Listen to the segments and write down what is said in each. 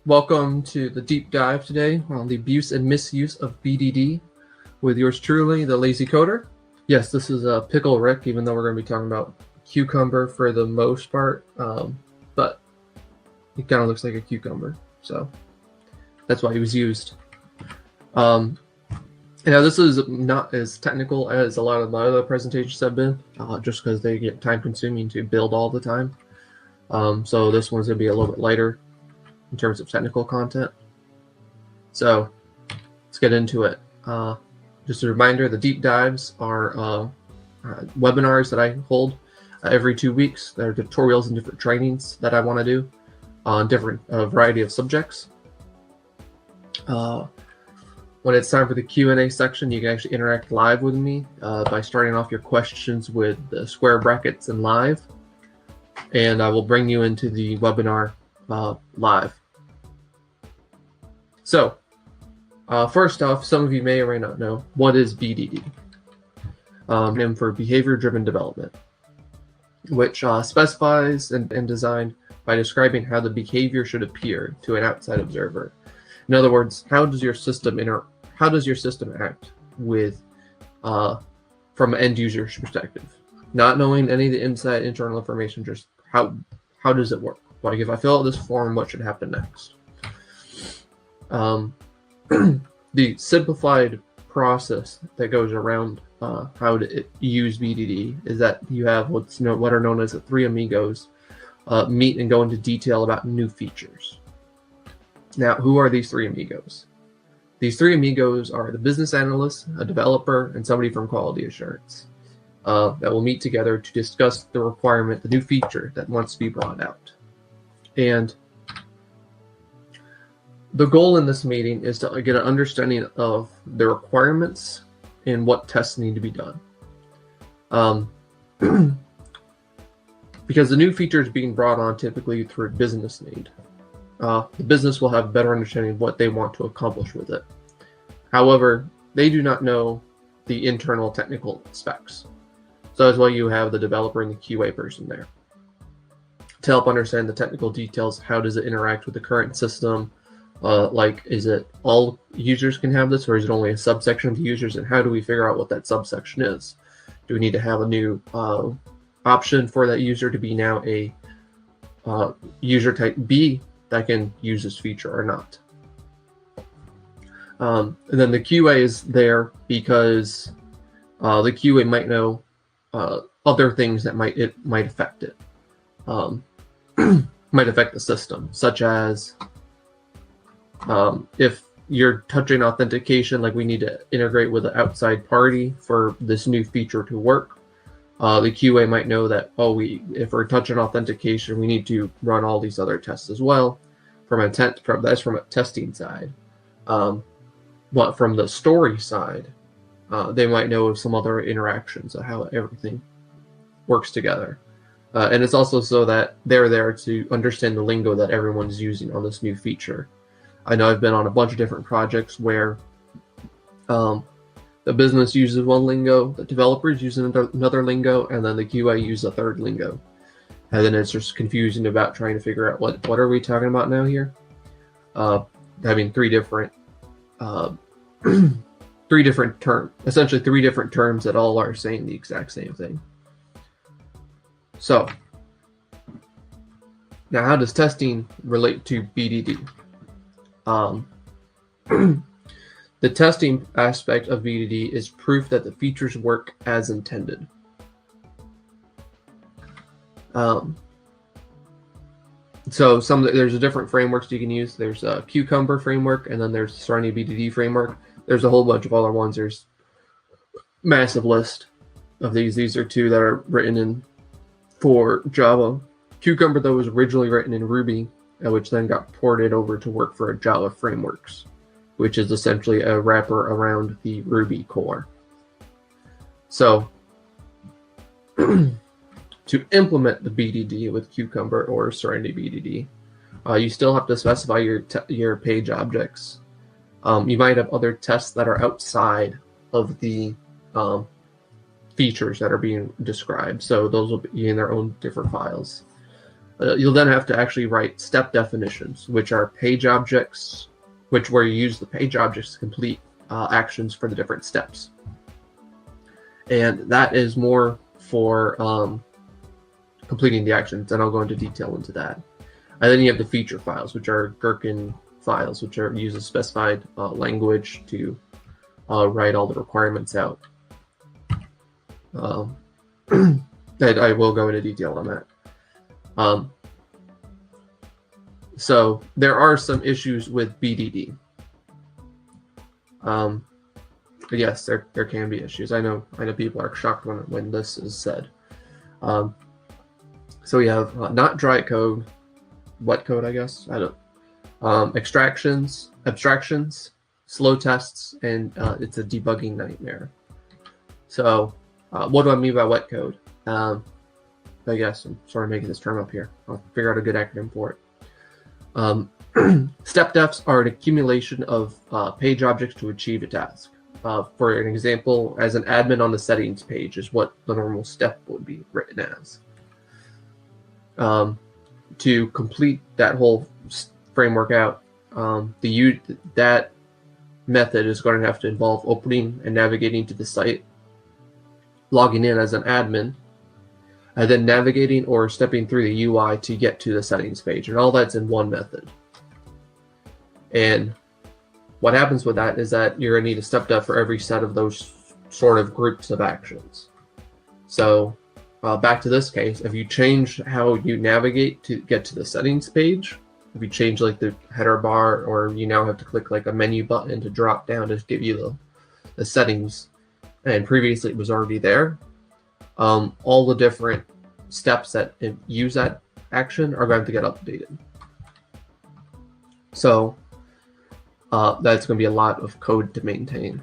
welcome to the deep dive today on the abuse and misuse of BDD with yours truly, the Lazy Coder. Yes, this is Pickle Rick, even though we're going to be talking about cucumber for the most part, but it kind of looks like a cucumber, so that's why he was used. This is not as technical as a lot of my other presentations have been, just because they get time-consuming to build all the time. So this one's going to be a little bit lighter in terms of technical content. So let's get into it. Just a reminder, the deep dives are webinars that I hold every 2 weeks. They're tutorials and different trainings that I want to do on different variety of subjects. When it's time for the Q&A section, you can actually interact live with me by starting off your questions with the square brackets and live, and I will bring you into the webinar live. So, first off, some of you may or may not know, what is BDD? And for behavior-driven development, which specifies and designed by describing how the behavior should appear to an outside observer. In other words, how does your system act with from an end user's perspective? Not knowing any of the inside internal information, just how does it work? Like, if I fill out this form, what should happen next? The simplified process that goes around how to use BDD is that you have what are known as the Three Amigos meet and go into detail about new features. Now, who are these Three Amigos? These Three Amigos are the business analyst, a developer, and somebody from quality assurance that will meet together to discuss the requirement, the new feature that wants to be brought out. And the goal in this meeting is to get an understanding of the requirements and what tests need to be done. Because the new feature is being brought on typically through business need. The business will have a better understanding of what they want to accomplish with it. However, they do not know the internal technical specs. So that's why you have the developer and the QA person there to help understand the technical details. How does it interact with the current system? Like, is it all users can have this, or is it only a subsection of the users? And how do we figure out what that subsection is? Do we need to have a new option for that user to be now a user type B that can use this feature or not? And then the QA is there because the QA might know other things that might affect it, might affect the system, such as if you're touching authentication, like we need to integrate with an outside party for this new feature to work. The QA might know that, if we're touching authentication, we need to run all these other tests as well. That's from a testing side. But from the story side, they might know of some other interactions of how everything works together. And it's also so that they're there to understand the lingo that everyone's using on this new feature. I know I've been on a bunch of different projects where the business uses one lingo, the developers use another lingo, and then the QA uses a third lingo. And then it's just confusing about trying to figure out what are we talking about now here? Having three different essentially three different terms that all are saying the exact same thing. So now, how does testing relate to BDD? The testing aspect of BDD is proof that the features work as intended. So there's a different frameworks you can use. There's a Cucumber framework, and then there's the Serenity BDD framework. There's a whole bunch of other ones. There's massive list of these. These are two that are written for Java. Cucumber, though, was originally written in Ruby, which then got ported over to work for Java frameworks, which is essentially a wrapper around the Ruby core. So to implement the BDD with Cucumber or Serenity BDD, you still have to specify your page objects. You might have other tests that are outside of the features that are being described, so those will be in their own different files. You'll then have to actually write step definitions, which are page objects, where you use the page objects to complete actions for the different steps. And that is more for completing the actions, and I'll go into detail into that. And then you have the feature files, which are Gherkin files, which are use a specified language to write all the requirements out. I will go into detail on that. So there are some issues with BDD. Yes, there can be issues. I know people are shocked when this is said. So we have not dry code, wet code, I guess. I don't. Extractions, abstractions, slow tests, and it's a debugging nightmare. So what do I mean by wet code? I guess I'm sort of making this term up here. I'll figure out a good acronym for it. Step defs are an accumulation of page objects to achieve a task. For an example, as an admin on the settings page is what the normal step would be written as. To complete that whole framework out, that method is going to have to involve opening and navigating to the site, logging in as an admin, and then navigating or stepping through the UI to get to the settings page, and all that's in one method. And what happens with that is that you're going to need a step def for every set of those sort of groups of actions. So back to this case, if you change how you navigate to get to the settings page, if you change like the header bar, or you now have to click like a menu button to drop down to give you the settings, and previously it was already there, all the different steps that use that action are going to get updated. So that's going to be a lot of code to maintain.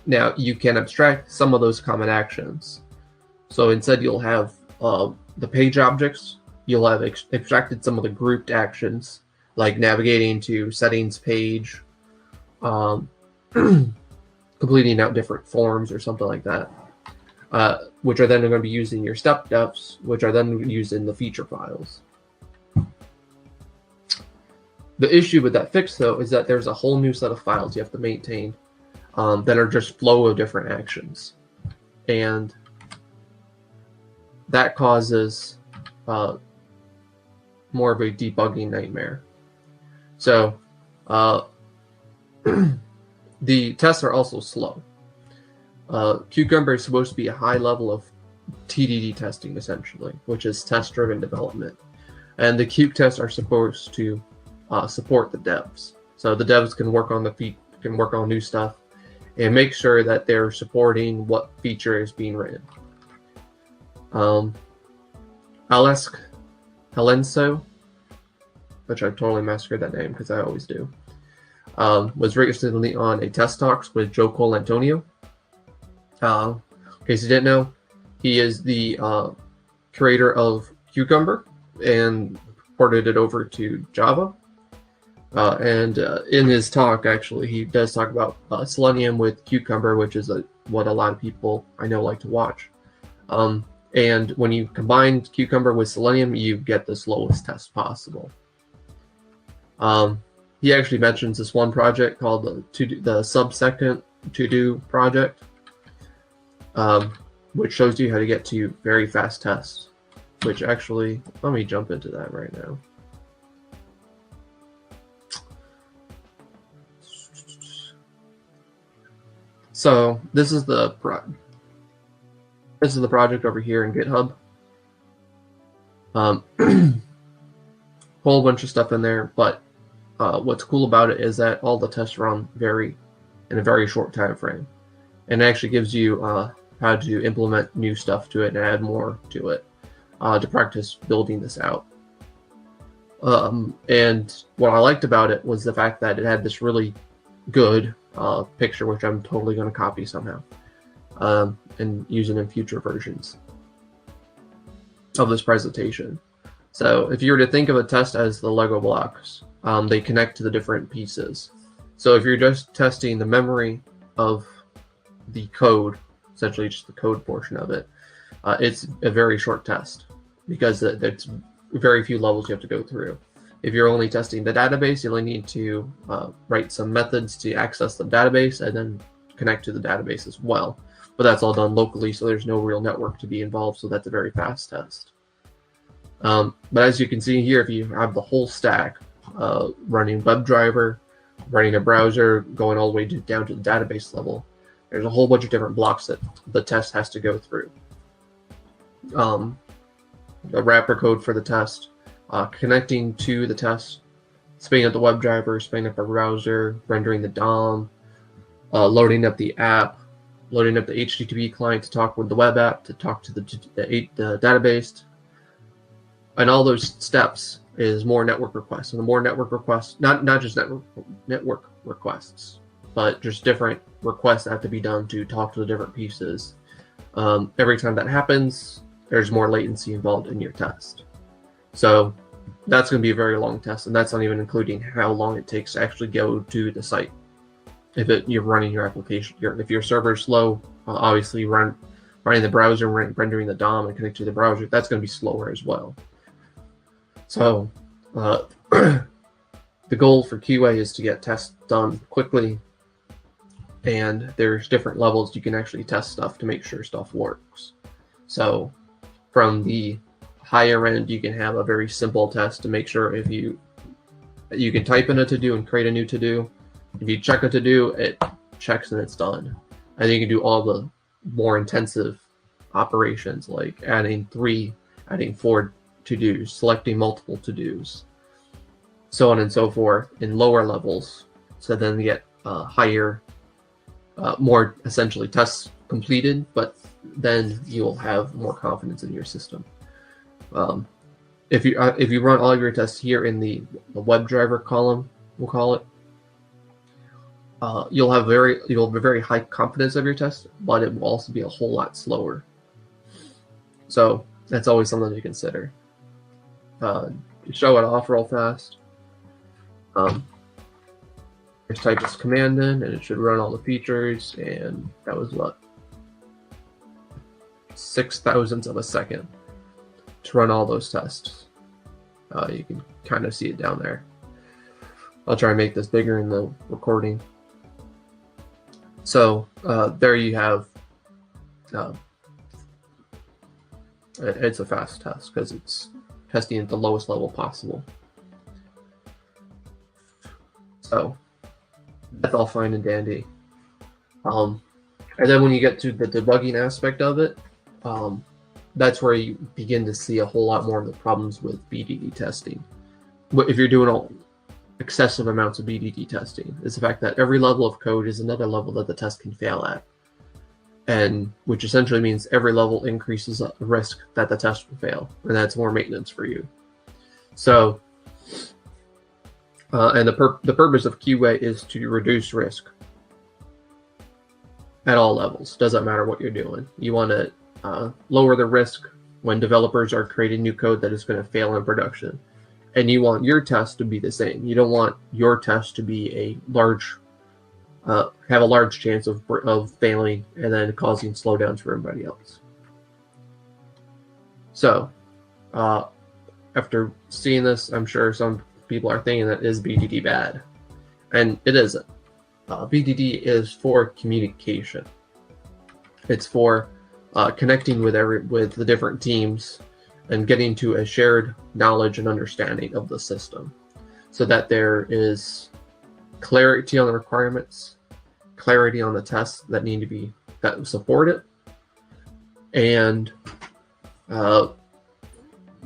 Now you can abstract some of those common actions. So instead you'll have the page objects, you'll have extracted some of the grouped actions, like navigating to settings page, completing out different forms or something like that, which are then going to be used in your step defs, which are then used in the feature files. The issue with that fix, though, is that there's a whole new set of files you have to maintain that are just flow of different actions. And that causes more of a debugging nightmare. So the tests are also slow. Cucumber is supposed to be a high level of TDD testing, essentially, which is test-driven development. And the Cuke tests are supposed to support the devs. So the devs can work on new stuff and make sure that they're supporting what feature is being written. Helenso, which I totally massacred that name because I always do, was recently on a test talks with Joe Colantonio. In case you didn't know, he is the creator of Cucumber and ported it over to Java. And in his talk, actually, he does talk about Selenium with Cucumber, which is what a lot of people I know like to watch. And when you combine Cucumber with Selenium, you get the slowest test possible. He actually mentions this one project called the sub-second to-do project, which shows you how to get to very fast tests, which actually, let me jump into that right now. So this is the project over here in GitHub. Whole bunch of stuff in there, but what's cool about it is that all the tests run in a very short time frame, and it actually gives you how to implement new stuff to it and add more to it to practice building this out. And what I liked about it was the fact that it had this really good picture, which I'm totally going to copy somehow and use it in future versions of this presentation. So if you were to think of a test as the Lego blocks, they connect to the different pieces. So if you're just testing the memory of the code, essentially just the code portion of it, it's a very short test because it's very few levels you have to go through. If you're only testing the database, you only need to write some methods to access the database and then connect to the database as well. But that's all done locally, so there's no real network to be involved, so that's a very fast test. But as you can see here, if you have the whole stack, running WebDriver, running a browser, going all the way down to the database level, there's a whole bunch of different blocks that the test has to go through. The wrapper code for the test, connecting to the test, spinning up the WebDriver, spinning up a browser, rendering the DOM, loading up the app, loading up the HTTP client to talk with the web app, to talk to the database. And all those steps is more network requests. And the more network requests, not just network requests, but just different requests that have to be done to talk to the different pieces. Every time that happens, there's more latency involved in your test. So that's going to be a very long test, and that's not even including how long it takes to actually go to the site. If you're running your application, if your server is slow, obviously running the browser, rendering the DOM and connect to the browser, that's going to be slower as well. So the goal for QA is to get tests done quickly, and there's different levels you can actually test stuff to make sure stuff works. So from the higher end, you can have a very simple test to make sure if you can type in a to-do and create a new to-do. If you check a to-do, it checks and it's done. And you can do all the more intensive operations like adding 3, adding 4 to-dos, selecting multiple to-dos, so on and so forth in lower levels. So then you get higher, more essentially tests completed, but then you'll have more confidence in your system. If you run all of your tests here in the WebDriver column, we'll call it, you'll have very high confidence of your test, but it will also be a whole lot slower. So that's always something to consider. Show it off real fast. Just type this command in, and it should run all the features. And that was what, 0.006 of a second to run all those tests. You can kind of see it down there. I'll try and make this bigger in the recording. So there you have. It's a fast test because it's testing at the lowest level possible. So that's all fine and dandy. And then when you get to the debugging aspect of it, that's where you begin to see a whole lot more of the problems with BDD testing. If you're doing excessive amounts of BDD testing, is the fact that every level of code is another level that the test can fail at. And which essentially means every level increases the risk that the test will fail, and that's more maintenance for you. So, and the purpose of QA is to reduce risk at all levels. Doesn't matter what you're doing. You want to lower the risk when developers are creating new code that is going to fail in production, and you want your test to be the same. You don't want your test to be a large have a large chance of failing and then causing slowdowns for everybody else. So, after seeing this, I'm sure some people are thinking that is BDD bad, and it isn't. BDD is for communication. It's for connecting with the different teams and getting to a shared knowledge and understanding of the system, so that there is clarity on the requirements, clarity on the tests that need to be that support it, and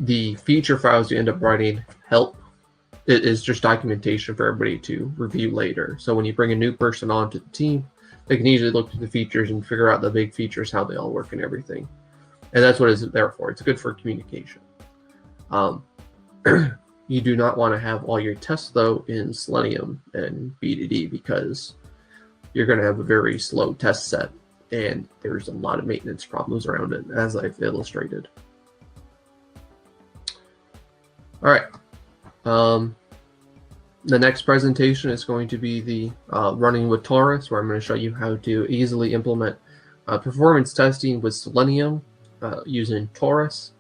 the feature files you end up writing help. It is just documentation for everybody to review later. So when you bring a new person onto the team, they can easily look through the features and figure out the big features, how they all work and everything. And that's what it's there for. It's good for communication. You do not want to have all your tests, though, in Selenium and BDD, because you're going to have a very slow test set, and there's a lot of maintenance problems around it, as I've illustrated. All right. The next presentation is going to be the running with Taurus, where I'm going to show you how to easily implement performance testing with Selenium using Taurus.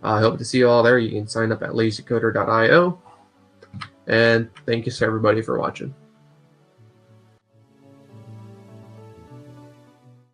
I hope to see you all there. You can sign up at lazycoder.io. And thank you to everybody for watching.